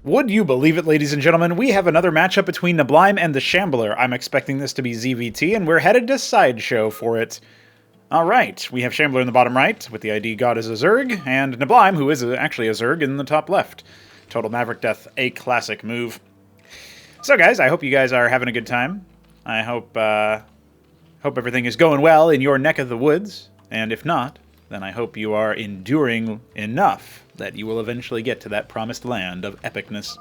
Would you believe it, ladies and gentlemen? We have another matchup between Neblime and the Shambler. I'm expecting this to be ZVT, and we're headed to Sideshow for it. Alright, we have Shambler in the bottom right, with the ID God is a Zerg, and Neblime, who is actually a Zerg, in the top left. Total Maverick Death, a classic move. So guys, I hope you guys are having a good time. I hope everything is going well in your neck of the woods, and if not, then I hope you are enduring enough that you will eventually get to that promised land of epicness.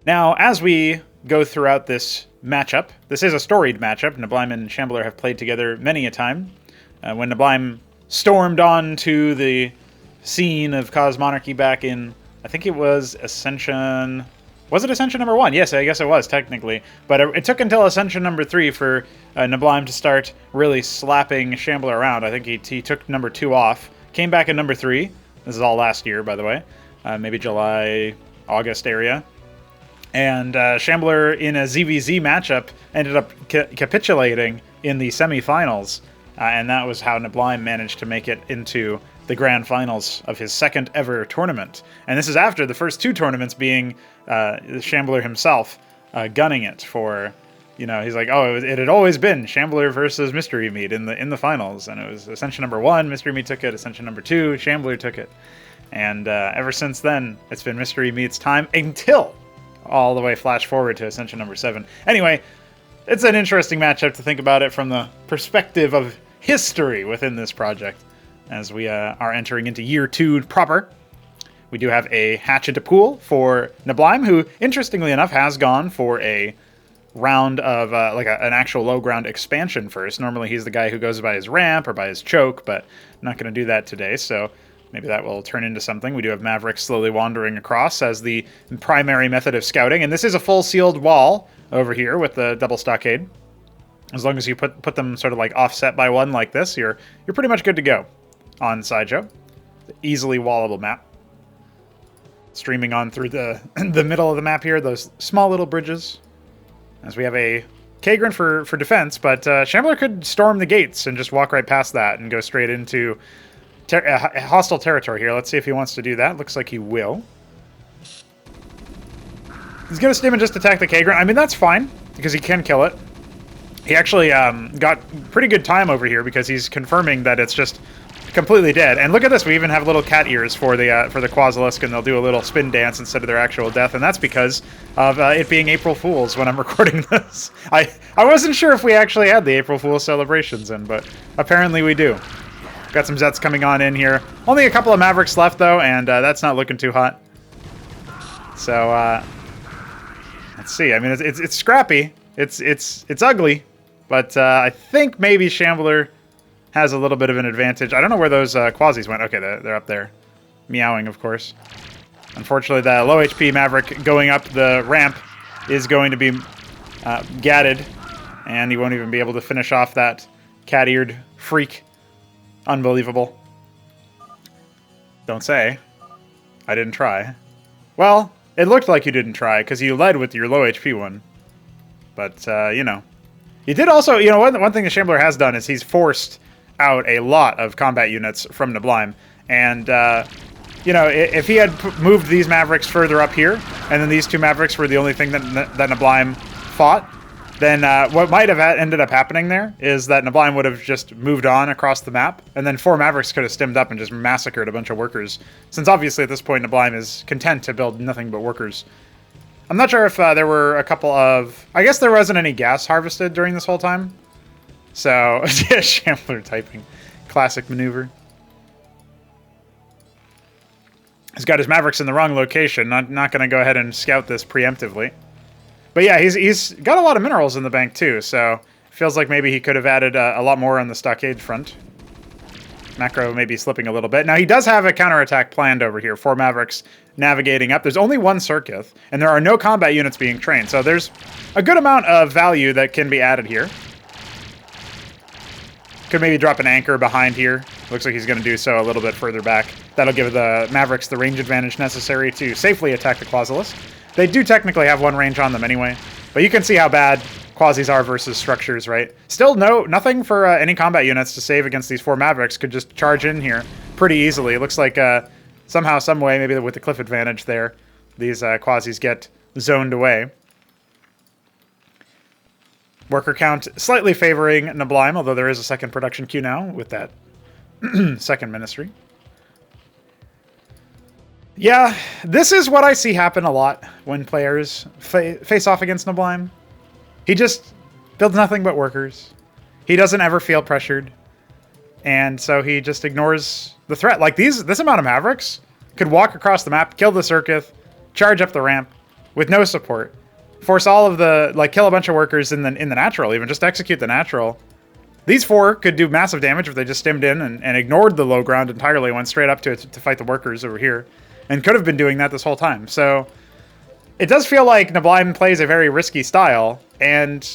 Now, as we go throughout this matchup, this is a storied matchup. Neblime and Shambler have played together many a time. When Neblime stormed onto the scene of Cosmonarchy back in, I think it was Ascension... Was it Ascension number 1? Yes, I guess it was, technically. But it took until Ascension number 3 for Neblime to start really slapping Shambler around. I think he took number 2 off. Came back in number 3. This is all last year, by the way. Maybe July, August area. And Shambler, in a ZVZ matchup, ended up capitulating in the semifinals. And that was how Neblime managed to make it into the grand finals of his second ever tournament. And this is after the first 2 tournaments being Shambler himself gunning it for, you know, he's like, oh, it had always been Shambler versus Mystery Meat in the finals. And it was Ascension number 1, Mystery Meat took it. Ascension number 2, Shambler took it. And ever since then, it's been Mystery Meat's time until all the way flash forward to Ascension number 7. Anyway, it's an interesting matchup to think about it from the perspective of history within this project. As we are entering into year 2 proper. We do have a hatch into pool for Neblime, who, interestingly enough, has gone for a round of an actual low ground expansion first. Normally he's the guy who goes by his ramp or by his choke, but I'm not going to do that today, so maybe that will turn into something. We do have Maverick slowly wandering across as the primary method of scouting, and this is a full sealed wall over here with the double stockade. As long as you put them sort of like offset by 1 like this, you're pretty much good to go on Sideshow. Easily wallable map. Streaming on through the middle of the map here, those small little bridges. As we have a Kagran for defense, but Shambler could storm the gates and just walk right past that and go straight into hostile territory here. Let's see if he wants to do that. Looks like he will. He's going to stim and just attack the Kagran. I mean, that's fine, because he can kill it. He actually got pretty good time over here because he's confirming that it's just completely dead. And look at this, we even have little cat ears for the Quasilisk, and they'll do a little spin dance instead of their actual death, and that's because of it being April Fool's when I'm recording this. I wasn't sure if we actually had the April Fool's celebrations in, but apparently we do. Got some Zets coming on in here. Only a couple of Mavericks left, though, and that's not looking too hot. So, let's see. I mean, it's scrappy. It's ugly, but I think maybe Shambler has a little bit of an advantage. I don't know where those Quasis went. Okay, they're up there. Meowing, of course. Unfortunately, the low HP Maverick going up the ramp is going to be gadded, and he won't even be able to finish off that cat-eared freak. Unbelievable. Don't say. I didn't try. Well, it looked like you didn't try, because you led with your low HP one. But, you know. He did also, you know, one thing the Shambler has done is he's forced out a lot of combat units from Neblime. And, you know, if he had moved these Mavericks further up here, and then these 2 Mavericks were the only thing that Neblime fought, then what might have ended up happening there is that Neblime would have just moved on across the map, and then 4 Mavericks could have stemmed up and just massacred a bunch of workers. Since obviously at this point Neblime is content to build nothing but workers. I'm not sure if there were a couple of... I guess there wasn't any gas harvested during this whole time. So, yeah, Shambler typing. Classic maneuver. He's got his Mavericks in the wrong location. Not going to go ahead and scout this preemptively. But yeah, he's got a lot of minerals in the bank too, so feels like maybe he could have added a lot more on the stockade front. Macro may be slipping a little bit. Now, he does have a counterattack planned over here. 4 Mavericks navigating up. There's only 1 Circuith, and there are no combat units being trained, so there's a good amount of value that can be added here. Could maybe drop an anchor behind here. Looks like he's going to do so a little bit further back. That'll give the Mavericks the range advantage necessary to safely attack the Quasilisk. They do technically have 1 range on them anyway, but you can see how bad Quasis are versus structures, right? Still nothing for any combat units to save against these 4 Mavericks. Could just charge in here pretty easily. It looks like somehow, some way, maybe with the cliff advantage there, these quasis get zoned away. Worker count slightly favoring Neblime, although there is a second production queue now with that second ministry. Yeah, this is what I see happen a lot when players face off against Neblime. He just builds nothing but workers. He doesn't ever feel pressured. And so he just ignores the threat. Like this amount of Mavericks could walk across the map, kill the Circuit, charge up the ramp with no support. Force all of the, like, kill a bunch of workers in the natural, even just execute the natural. These 4 could do massive damage if they just stimmed in and ignored the low ground entirely, went straight up to it to fight the workers over here. And could have been doing that this whole time. So it does feel like Neblime plays a very risky style, and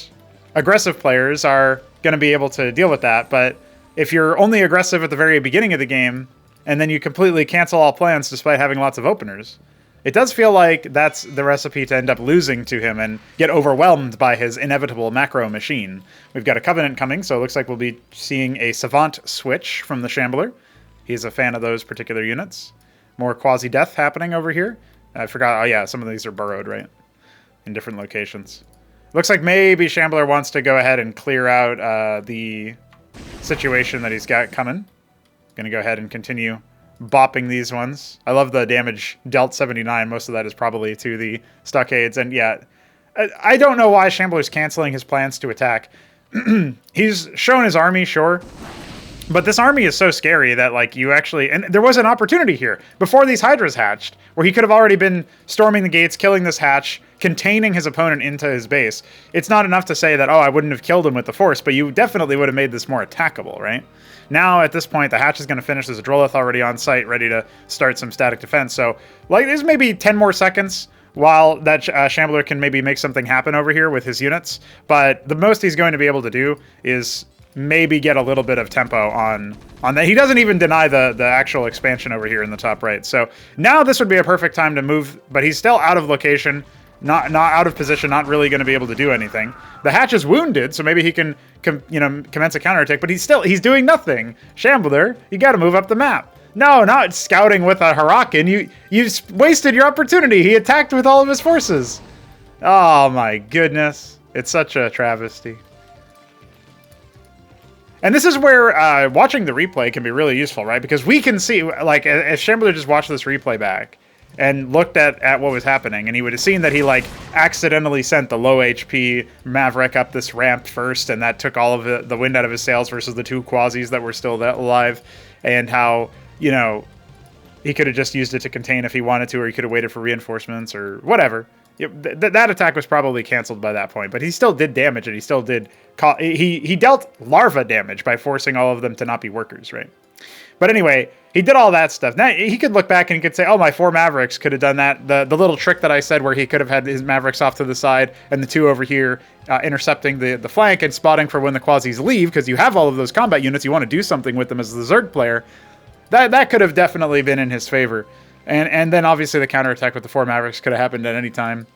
aggressive players are going to be able to deal with that. But if you're only aggressive at the very beginning of the game, and then you completely cancel all plans despite having lots of openers, it does feel like that's the recipe to end up losing to him and get overwhelmed by his inevitable macro machine. We've got a Covenant coming, so it looks like we'll be seeing a Savant switch from the Shambler. He's a fan of those particular units. More quasi-death happening over here. I forgot. Oh, yeah, some of these are burrowed, right? In different locations. Looks like maybe Shambler wants to go ahead and clear out the situation that he's got coming. Going to go ahead and continue bopping these ones. I love the damage dealt 79. Most of that is probably to the stockades. And yeah, I don't know why Shambler's canceling his plans to attack. He's shown his army, sure. But this army is so scary that, like, you actually... And there was an opportunity here before these Hydras hatched, where he could have already been storming the gates, killing this hatch, containing his opponent into his base. It's not enough to say that, oh, I wouldn't have killed him with the Force, but you definitely would have made this more attackable, right? Now, at this point, the hatch is going to finish. There's a Drolith already on site, ready to start some static defense. So, like, there's maybe 10 more seconds while that Shambler can maybe make something happen over here with his units. But the most he's going to be able to do is maybe get a little bit of tempo on that. He doesn't even deny the actual expansion over here in the top right. So now this would be a perfect time to move, but he's still out of location, not out of position, not really going to be able to do anything. The hatch is wounded, so maybe he can commence a counterattack, but he's doing nothing. Shambler, you got to move up the map. No, not scouting with a Huracan. You wasted your opportunity. He attacked with all of his forces. Oh my goodness. It's such a travesty. And this is where watching the replay can be really useful, right? Because we can see, like, if Shambler just watched this replay back and looked at what was happening, and he would have seen that he, like, accidentally sent the low HP Maverick up this ramp first, and that took all of the wind out of his sails versus the 2 quasis that were still alive, and how, you know, he could have just used it to contain if he wanted to, or he could have waited for reinforcements or whatever. That attack was probably canceled by that point, but he still did damage, and he still did... He dealt larva damage by forcing all of them to not be workers, right? But anyway, he did all that stuff. Now, he could look back and he could say, oh, my 4 Mavericks could have done that. The little trick that I said where he could have had his Mavericks off to the side and the 2 over here intercepting the flank and spotting for when the quasis leave, because you have all of those combat units. You want to do something with them as the Zerg player. That could have definitely been in his favor. And then obviously the counterattack with the 4 Mavericks could have happened at any time.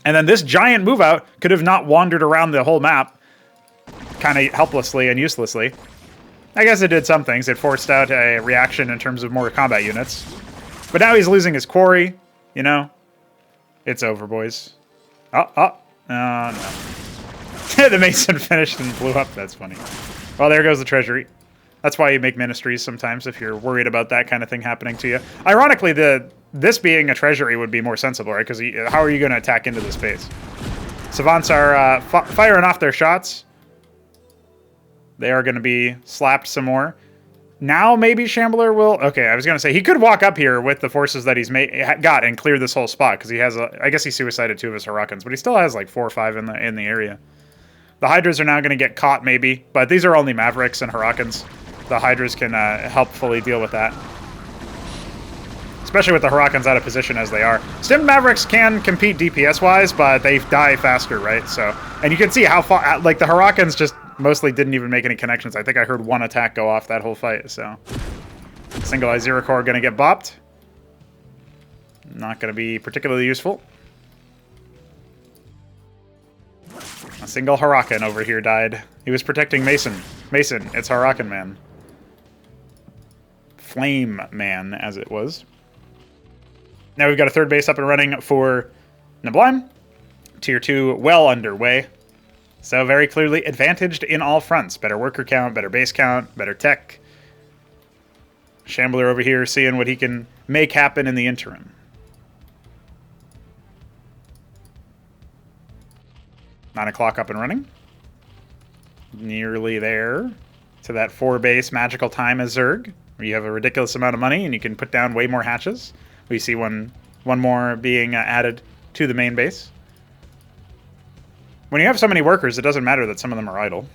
And then this giant move out could have not wandered around the whole map kind of helplessly and uselessly. I guess it did some things. It forced out a reaction in terms of more combat units. But now he's losing his quarry, you know? It's over, boys. No. The Mason finished and blew up. That's funny. Well, there goes the treasury. That's why you make ministries sometimes, if you're worried about that kind of thing happening to you. Ironically, this being a treasury would be more sensible, right? Because how are you going to attack into the space? Savants are firing off their shots. They are going to be slapped some more. Now maybe Shambler will... Okay, I was going to say, he could walk up here with the forces that he's got and clear this whole spot, because he has I guess he suicided 2 of his Huracans, but he still has like 4 or 5 in the area. The Hydras are now going to get caught, maybe, but these are only Mavericks and Huracans. The Hydras can helpfully deal with that. Especially with the Huracans out of position as they are. Stim Mavericks can compete DPS-wise, but they die faster, right? So, and you can see how far... Like, the Huracans just mostly didn't even make any connections. I think I heard 1 attack go off that whole fight, so... Single Eye Zero Core going to get bopped. Not going to be particularly useful. A single Huracan over here died. He was protecting Mason. Mason, it's Huracan Man. Flame Man, as it was. Now we've got a third base up and running for Neblime. Tier 2 well underway. So very clearly advantaged in all fronts. Better worker count, better base count, better tech. Shambler over here seeing what he can make happen in the interim. Nine o'clock up and running. Nearly there to that 4-base magical time as Zerg, where you have a ridiculous amount of money and you can put down way more hatches. We see one more being added to the main base. When you have so many workers, it doesn't matter that some of them are idle.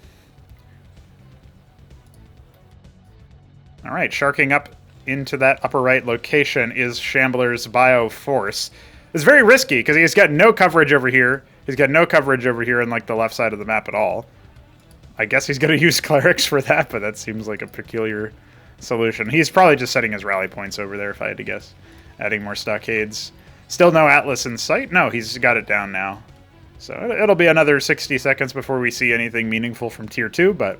All right, sharking up into that upper right location is Shambler's Bioforce. It's very risky because he's got no coverage over here. He's got no coverage over here on like the left side of the map at all. I guess he's going to use clerics for that, but that seems like a peculiar solution. He's probably just setting his rally points over there, if I had to guess. Adding more stockades. Still no Atlas in sight? No, he's got it down now. So it'll be another 60 seconds before we see anything meaningful from Tier 2, but...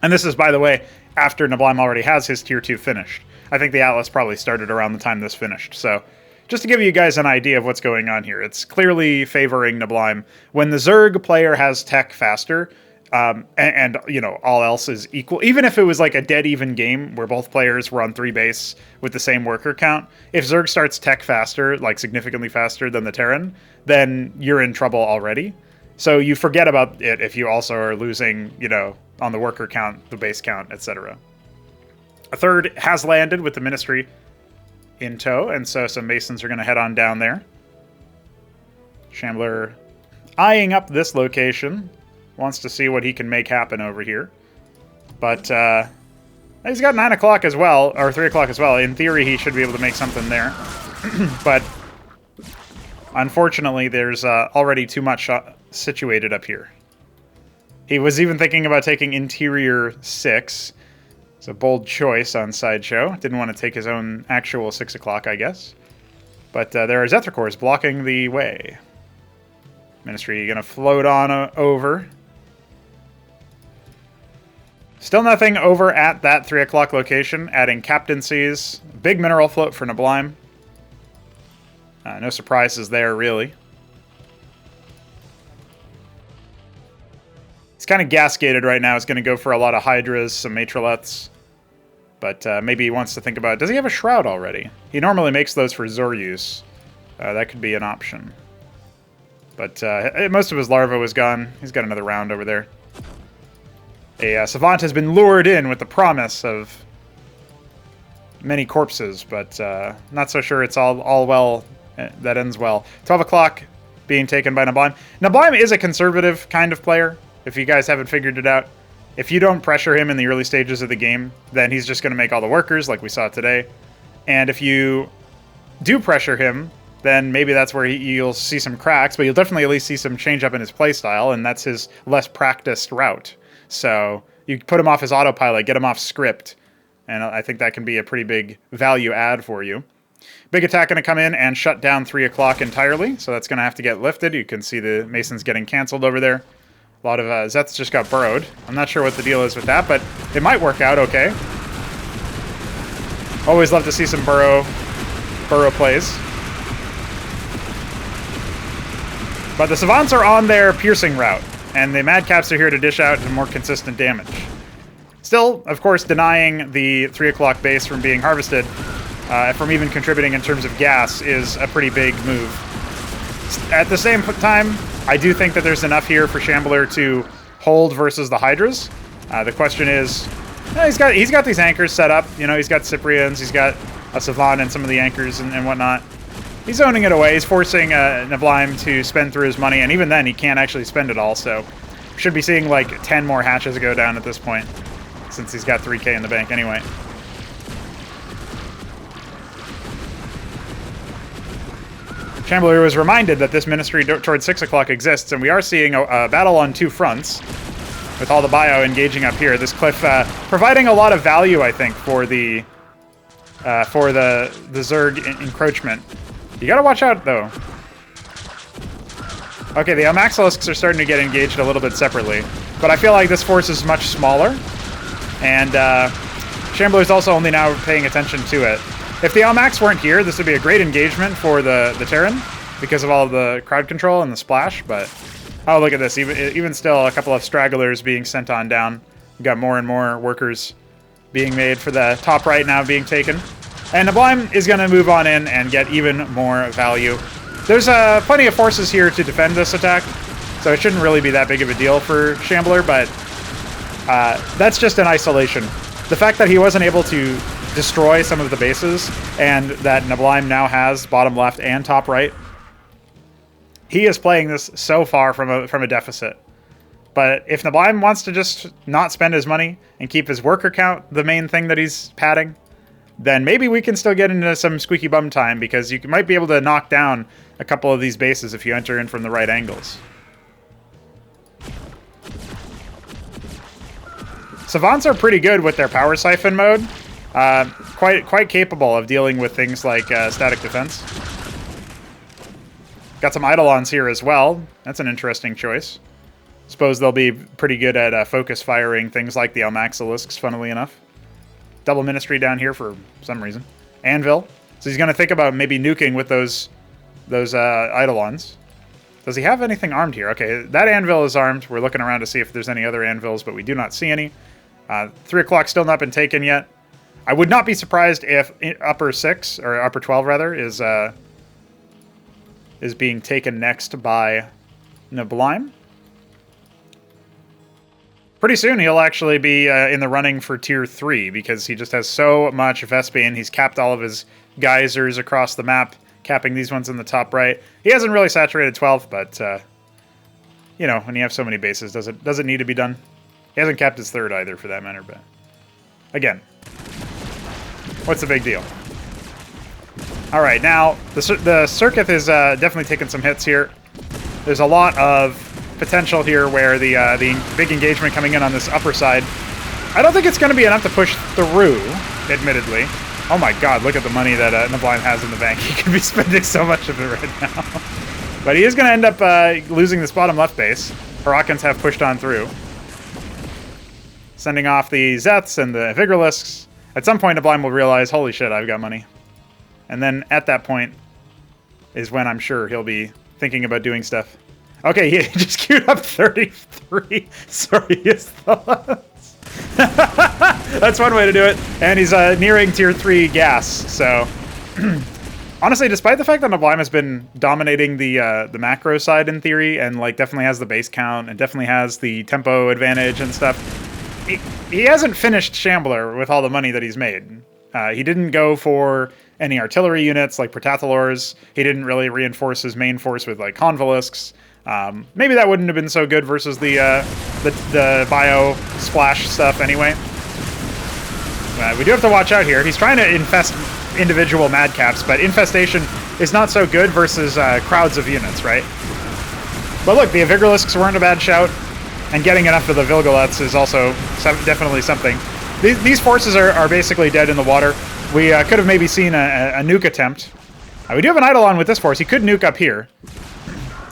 And this is, by the way, after Neblime already has his Tier 2 finished. I think the Atlas probably started around the time this finished, so... Just to give you guys an idea of what's going on here, it's clearly favoring Neblime. When the Zerg player has tech faster, and you know, all else is equal, even if it was like a dead even game where both players were on 3 base with the same worker count, if Zerg starts tech faster, like significantly faster than the Terran, then you're in trouble already. So you forget about it if you also are losing, you know, on the worker count, the base count, etc. A third has landed with the Ministry in tow, and so some Masons are going to head on down there. Shambler eyeing up this location. Wants to see what he can make happen over here. But he's got 9 o'clock as well, or 3 o'clock as well. In theory, he should be able to make something there. But unfortunately, there's already too much situated up here. He was even thinking about taking Interior 6. It's a bold choice on Sideshow. Didn't want to take his own actual 6 o'clock, I guess. But there are Zethicors blocking the way. Ministry going to float on over. Still nothing over at that 3 o'clock location. Adding captaincies. Big mineral float for Neblime. No surprises there, really. It's kind of gas-gated right now. It's going to go for a lot of Hydras, some Matrolets. But maybe he wants to think about... Does he have a Shroud already? He normally makes those for Zor use. That could be an option. But most of his larva was gone. He's got another round over there. A Savant has been lured in with the promise of many corpses, but not so sure it's all well. That ends well. 12 o'clock being taken by Neblime. Neblime is a conservative kind of player, if you guys haven't figured it out. If you don't pressure him in the early stages of the game, then he's just going to make all the workers like we saw today. And if you do pressure him, then maybe that's where you'll see some cracks, but you'll definitely at least see some change up in his playstyle, and that's his less practiced route. So you put him off his autopilot, get him off script, and I think that can be a pretty big value add for you. Big attack going to come in and shut down 3 o'clock entirely, so that's going to have to get lifted. You can see the Masons getting canceled over there. A lot of Zeths just got burrowed. I'm not sure what the deal is with that, but it might work out okay. Always love to see some burrow plays. But the Savants are on their piercing route, and the Madcaps are here to dish out more consistent damage. Still, of course, denying the 3 o'clock base from being harvested, from even contributing in terms of gas, is a pretty big move. At the same time, I do think that there's enough here for Shambler to hold versus the Hydras. The question is, he's got these anchors set up. You know, he's got Cyprians, he's got a Savant and some of the anchors and whatnot. He's owning it away. He's forcing Neblime to spend through his money, and even then, he can't actually spend it all, so should be seeing like 10 more hatches go down at this point, since he's got 3K in the bank anyway. Shambler was reminded that this ministry towards 6 o'clock exists, and we are seeing a battle on 2 fronts, with all the bio engaging up here. This cliff providing a lot of value, I think, for the Zerg encroachment. You gotta watch out, though. Okay, the Amaxilisks are starting to get engaged a little bit separately, but I feel like this force is much smaller, and Shambler's also only now paying attention to it. If the Almacs weren't here, this would be a great engagement for the Terran because of all of the crowd control and the splash, but oh, look at this. Even still, a couple of stragglers being sent on down. We've got more and more workers being made for the top right now being taken. And Neblime is going to move on in and get even more value. There's plenty of forces here to defend this attack, so it shouldn't really be that big of a deal for Shambler, but that's just in isolation. The fact that he wasn't able to destroy some of the bases, and that Neblime now has bottom left and top right, he is playing this so far from a deficit. But if Neblime wants to just not spend his money and keep his worker count the main thing that he's padding, then maybe we can still get into some squeaky bum time, because you might be able to knock down a couple of these bases if you enter in from the right angles. Savants are pretty good with their power siphon mode. Quite capable of dealing with things like static defense. Got some Eidolons here as well. That's an interesting choice. Suppose they'll be pretty good at focus firing things like the Almaxilisks, funnily enough. Double Ministry down here for some reason. Anvil. So he's going to think about maybe nuking with those Eidolons. Does he have anything armed here? Okay, that Anvil is armed. We're looking around to see if there's any other Anvils, but we do not see any. 3 o'clock still not been taken yet. I would not be surprised if upper 6, or upper 12 rather, is being taken next by Neblime. Pretty soon he'll actually be in the running for tier 3, because he just has so much Vespene. He's capped all of his geysers across the map, capping these ones in the top right. He hasn't really saturated 12, but you know, when you have so many bases, does it need to be done? He hasn't capped his 3rd either, for that matter, but again, what's the big deal? All right, now the Circuit is definitely taking some hits here. There's a lot of potential here where the big engagement coming in on this upper side, I don't think it's going to be enough to push through, admittedly. Oh my god, look at the money that Neblime has in the bank. He could be spending so much of it right now. But he is going to end up losing this bottom left base. Hurricanes have pushed on through, sending off the Zeths and the Vigorlisks. At some point, Neblime will realize, holy shit, I've got money. And then at that point is when I'm sure he'll be thinking about doing stuff. Okay, he just queued up 33 Sorius thoughts. That's one way to do it. And he's nearing tier 3 gas, so... Honestly, despite the fact that Neblime has been dominating the macro side in theory, and like definitely has the base count, and definitely has the tempo advantage and stuff, he hasn't finished Shambler with all the money that he's made. He didn't go for any artillery units like Protathalors. He didn't really reinforce his main force with like Convolisks. Maybe that wouldn't have been so good versus the bio splash stuff anyway. We do have to watch out here. He's trying to infest individual madcaps, but infestation is not so good versus crowds of units, right? But look, the Vigorlisks weren't a bad shout, and getting enough of the Vilgalets is also definitely something. These forces are basically dead in the water. We could have maybe seen a nuke attempt. We do have an Eidolon with this force. He could nuke up here.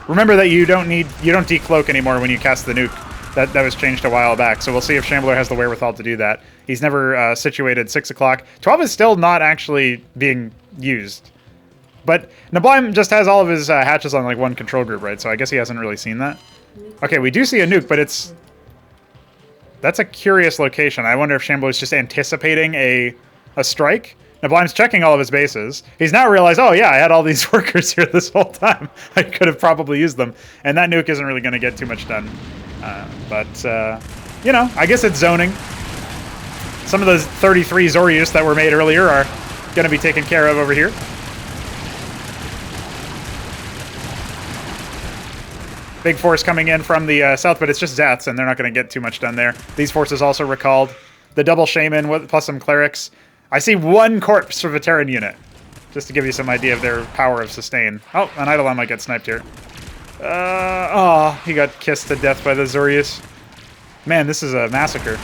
Remember that you don't decloak anymore when you cast the nuke. That was changed a while back, so we'll see if Shambler has the wherewithal to do that. He's never situated 6 o'clock. 12 is still not actually being used. But Neblime just has all of his hatches on like one control group, right? So I guess he hasn't really seen that. Okay, we do see a nuke, but that's a curious location. I wonder if Shambler is just anticipating a strike. Neblime's checking all of his bases. He's now realized, oh yeah, I had all these workers here this whole time. I could have probably used them. And that nuke isn't really going to get too much done. You know, I guess it's zoning. Some of those 33 Zorius that were made earlier are going to be taken care of over here. Big force coming in from the south, but it's just Zats, and they're not going to get too much done there. These forces also recalled. The double Shaman plus some Clerics. I see one corpse for a Terran unit, just to give you some idea of their power of sustain. Oh, an Eidolon might get sniped here. Oh, he got kissed to death by the Zorius. Man, this is a massacre.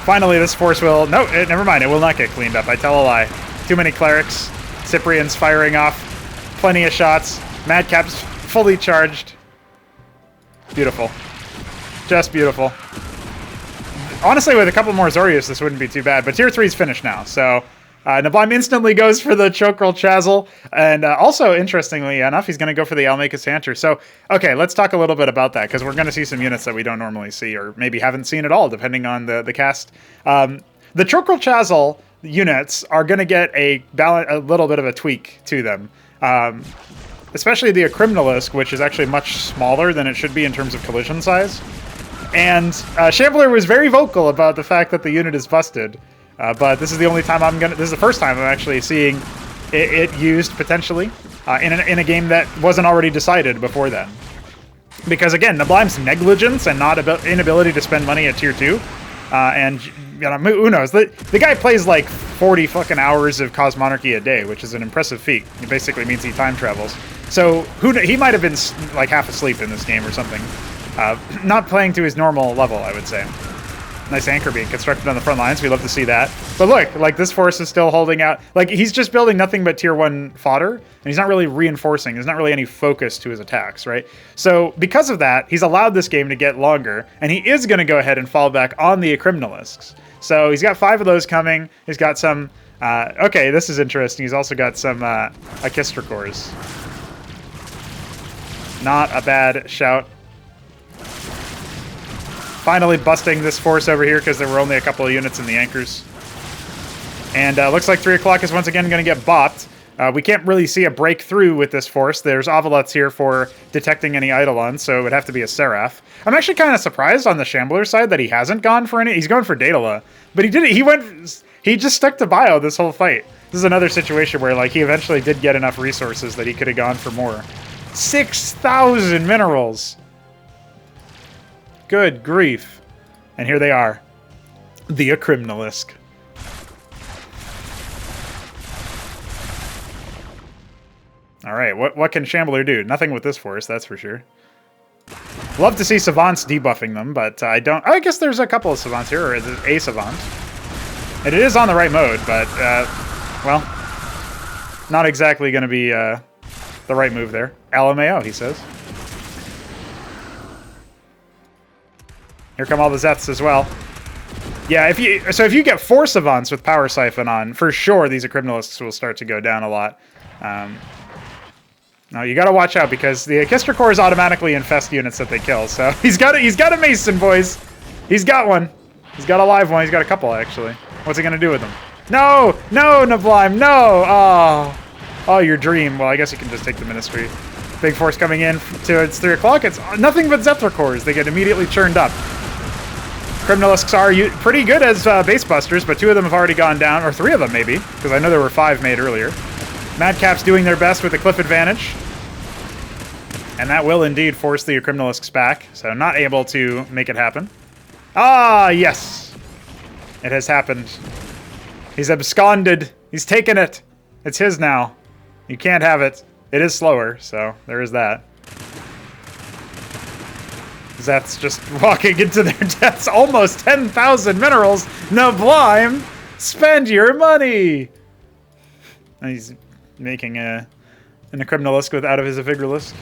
Finally, this force will... No, never mind. It will not get cleaned up. I tell a lie. Too many Clerics. Cyprians firing off. Plenty of shots. Madcaps fully charged. Beautiful. Just beautiful. honestly, with a couple more Zorius, this wouldn't be too bad. But tier 3 is finished now, so Neblime instantly goes for the Chokerel Chazal, and also, interestingly enough, he's going to go for the Almake's Hanter. So, okay, let's talk a little bit about that, because we're going to see some units that we don't normally see, or maybe haven't seen at all, depending on the cast. The Chokerel Chazal units are going to get a little bit of a tweak to them. Especially the Criminalisk, which is actually much smaller than it should be in terms of collision size. And Shambler was very vocal about the fact that the unit is busted. But this is the only time this is the first time I'm actually seeing it used potentially in a game that wasn't already decided before then. Because again, Neblime's negligence and not inability to spend money at tier 2, and you know, who knows? The guy plays like 40 fucking hours of Cosmonarchy a day, which is an impressive feat. It basically means he time travels. So he might have been like half asleep in this game or something. Not playing to his normal level, I would say. Nice anchor being constructed on the front lines. We love to see that. But look, like this force is still holding out. Like he's just building nothing but tier 1 fodder, and he's not really reinforcing. There's not really any focus to his attacks, right? So because of that, he's allowed this game to get longer, and he is going to go ahead and fall back on the Criminalisks. So he's got 5 of those coming. He's got some... okay, this is interesting. He's also got some Akistricors. Not a bad shout. Finally busting this force over here because there were only a couple of units in the anchors. And looks like 3 o'clock is once again going to get bopped. We can't really see a breakthrough with this force. There's Ovelots here for detecting any Eidolons, so it would have to be a Seraph. I'm actually kind of surprised on the Shambler side that he hasn't gone for any. He's going for Daedala, but he did it. He just stuck to Bio this whole fight. This is another situation where like he eventually did get enough resources that he could have gone for more. 6,000 minerals. Good grief. And here they are. The Criminalisk. Alright, what can Shambler do? Nothing with this force, that's for sure. Love to see Savants debuffing them, but I don't... I guess there's a couple of Savants here, or is it a Savant? And it is on the right mode, but, well, not exactly going to be the right move there. LMAO, he says. Here come all the Zeths as well. Yeah, if you get 4 Savants with Power Siphon on, for sure these Criminalisks will start to go down a lot. No, you gotta watch out because the Akistricors automatically infest units that they kill. So he's got a Mason, boys. He's got one. He's got a live one. He's got a couple actually. What's he gonna do with them? No, no, Neblime, no. Oh, your dream. Well, I guess you can just take the Ministry. Big force coming in towards 3 o'clock. It's nothing but Zephyr They get immediately churned up. Criminalisks are pretty good as base busters, but 2 of them have already gone down, or 3 of them maybe, because I know there were 5 made earlier. Madcap's doing their best with the cliff advantage. And that will indeed force the Criminalisks back, so not able to make it happen. Ah, yes! It has happened. He's absconded. He's taken it. It's his now. You can't have it. It is slower, so there is that. Zeth's just walking into their deaths. Almost 10,000 minerals. Neblime, spend your money! And he's making an Criminalisk out of his Vigorlisk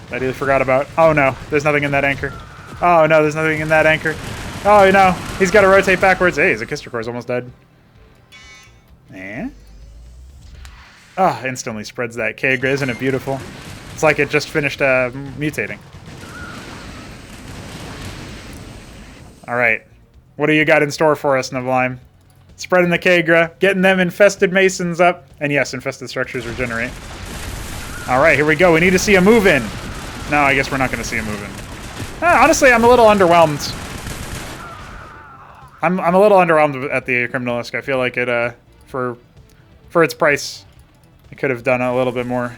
that he forgot about. Oh no, there's nothing in that anchor. Oh no, there's nothing in that anchor. Oh no, he's got to rotate backwards. Hey, his Akistricor's almost dead. Eh? Ah, instantly spreads that Kegre. Isn't it beautiful? It's like it just finished mutating. Alright, what do you got in store for us, Neblime? Spreading the Kegre, getting them infested Masons up. And yes, infested structures regenerate. Alright, here we go. We need to see a move in. No, I guess we're not going to see a move in. Honestly, I'm a little underwhelmed. I'm a little underwhelmed at the Criminalisk. I feel like it, for its price, it could have done a little bit more.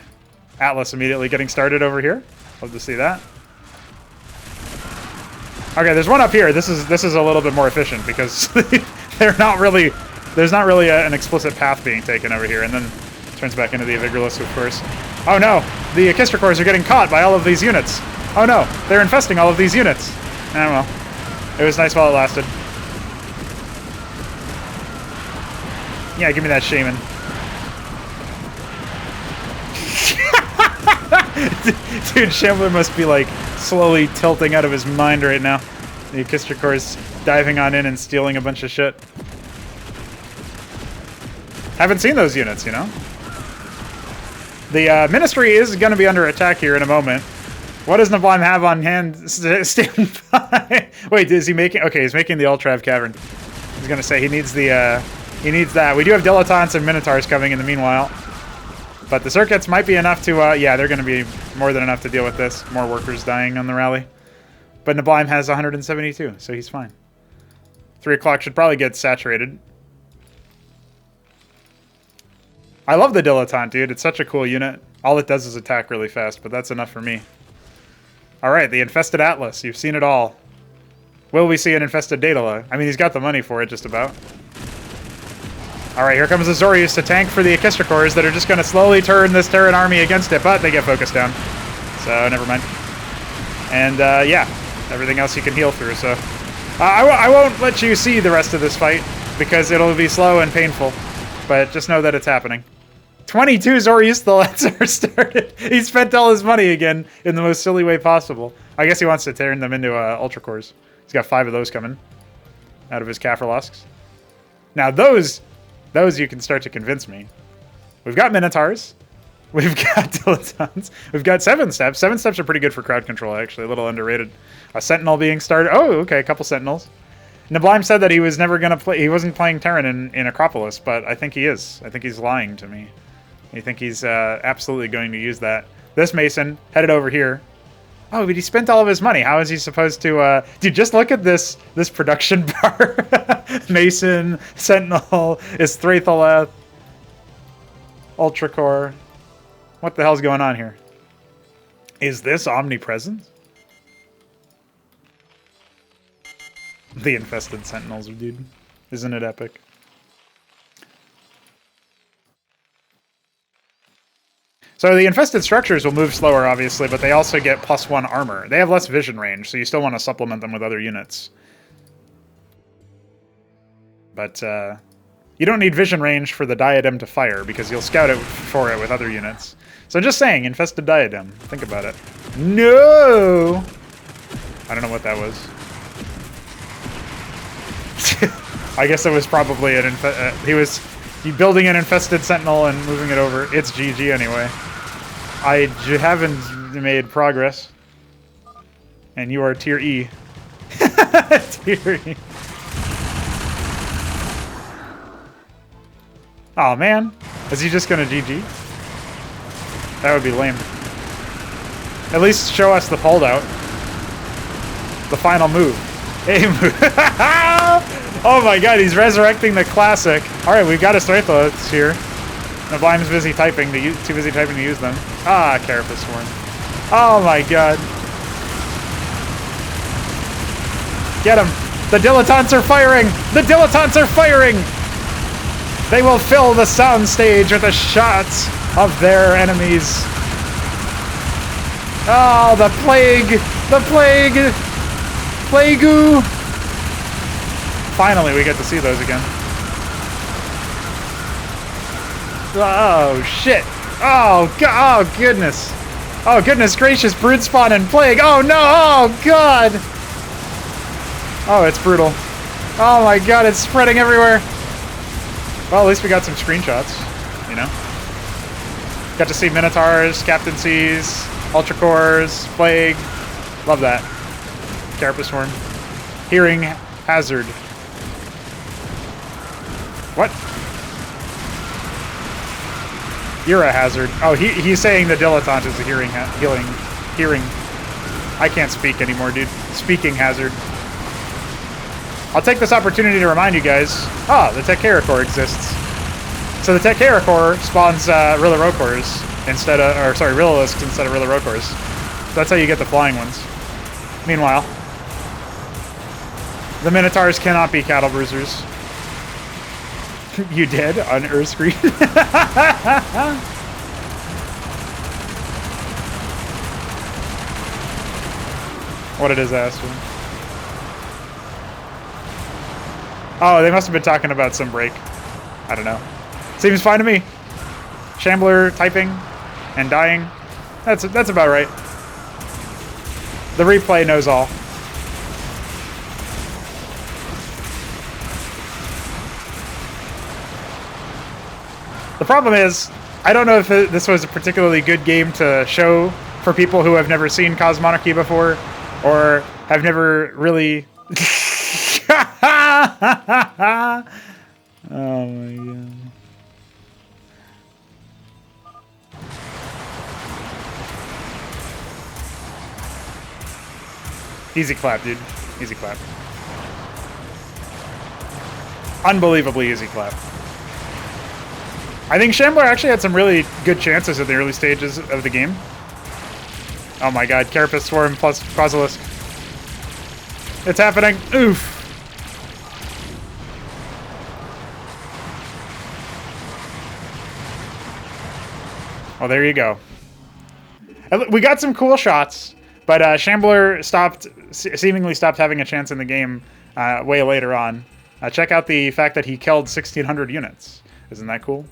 Atlas immediately getting started over here. Love to see that. Okay, there's one up here. This is a little bit more efficient because there's not really an explicit path being taken over here, and then turns back into the Vigorlisk, of course. Oh no, the Akistricors are getting caught by all of these units. Oh no, they're infesting all of these units. Oh well, it was nice while it lasted. Yeah, give me that Shaman. Dude, Shambler must be like slowly tilting out of his mind right now. The Akistricors diving on in and stealing a bunch of shit. Haven't seen those units, you know? The Ministry is going to be under attack here in a moment. What does Neblime have on hand? Stand by. Wait, is he making... Okay, he's making the Ultrav Cavern. He's going to say he needs the... he needs that. We do have Dilettantes and Minotaurs coming in the meanwhile. But the circuits might be enough to... yeah, they're going to be more than enough to deal with this. More workers dying on the rally. But Neblime has 172, so he's fine. 3 o'clock should probably get saturated. I love the Dilettante, dude. It's such a cool unit. All it does is attack really fast, but that's enough for me. Alright, the Infested Atlas. You've seen it all. Will we see an Infested Daedala? I mean, he's got the money for it, just about. Alright, here comes the Azorius to tank for the Ekistricors that are just going to slowly turn this Terran army against it, but they get focused down. So, never mind. And, yeah. Everything else you can heal through, so... I won't let you see the rest of this fight, because it'll be slow and painful. But just know that it's happening. 22 Zorius the Lancer started. He spent all his money again in the most silly way possible. I guess he wants to turn them into Ultra Cores. He's got 5 of those coming out of his Kaffirlosks. Now those you can start to convince me. We've got Minotaurs. We've got Dilettantes. We've got 7 steps. 7 steps are pretty good for crowd control, actually. A little underrated. A Sentinel being started. Oh, okay, a couple Sentinels. Neblime said that he was never going to play... He wasn't playing Terran in Acropolis, but I think he is. I think he's lying to me. I think he's absolutely going to use that. This Mason headed over here. Oh, but he spent all of his money. How is he supposed to... Dude, just look at this production bar. Mason, Sentinel, Istrathaleth, Ultracore. What the hell's going on here? Is this omnipresent? The Infested Sentinels, dude. Isn't it epic? So the Infested Structures will move slower, obviously, but they also get +1 armor. They have less vision range, so you still want to supplement them with other units. But, you don't need vision range for the Diadem to fire, because you'll scout it for it with other units. So just saying, Infested Diadem. Think about it. No! I don't know what that was. I guess it was probably an he was building an Infested Sentinel and moving it over. It's GG anyway. I haven't made progress. And you are tier E. Tier E. Oh man. Is he just gonna GG? That would be lame. At least show us the pulled out. The final move. A move. Oh my god, he's resurrecting the classic. Alright, we've got Istrathaleths here. Neblime's busy typing, too busy typing to use them. Ah, Carapace Swarm. Oh my god. Get him! The Dilettantes are firing! The Dilettantes are firing! They will fill the sound stage with the shots of their enemies. Oh, the plague! The plague! Plague-oo! Finally, we get to see those again. Oh, shit. Oh, God. Oh, goodness. Oh, goodness gracious. Broodspawn and Plague. Oh, no. Oh, God. Oh, it's brutal. Oh, my God. It's spreading everywhere. Well, at least we got some screenshots, you know? Got to see Minotaurs, Captaincies, Ultra Cores, Plague. Love that. Carapace Swarm. Hearing Hazard. What? You're a hazard. Oh, he's saying the Dilettante is a hearing. I can't speak anymore, dude. Speaking hazard. I'll take this opportunity to remind you guys. Ah, the Tekara Core exists. So the Tekara Core spawns Rillarocores instead of, or sorry, Rillisks instead of Rillarocores. So that's how you get the flying ones. Meanwhile, the Minotaurs cannot be cattle bruisers. You did on Earth screen. What did his ass do? Oh, they must have been talking about some break. I don't know. Seems fine to me. Shambler typing and dying. That's about right. The replay knows all. The problem is, I don't know if this was a particularly good game to show for people who have never seen Cosmonarchy before, or have never really... Oh my god. Easy clap, dude. Easy clap. Unbelievably easy clap. I think Shambler actually had some really good chances at the early stages of the game. Oh my god, Carapace Swarm plus Basilisk. It's happening. Oof. Well, there you go. We got some cool shots, but Shambler seemingly stopped having a chance in the game way later on. Check out the fact that he killed 1,600 units. Isn't that cool?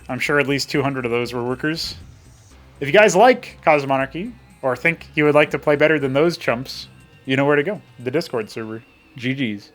I'm sure at least 200 of those were workers. If you guys like Cosmonarchy, or think you would like to play better than those chumps, you know where to go. The Discord server. GG's.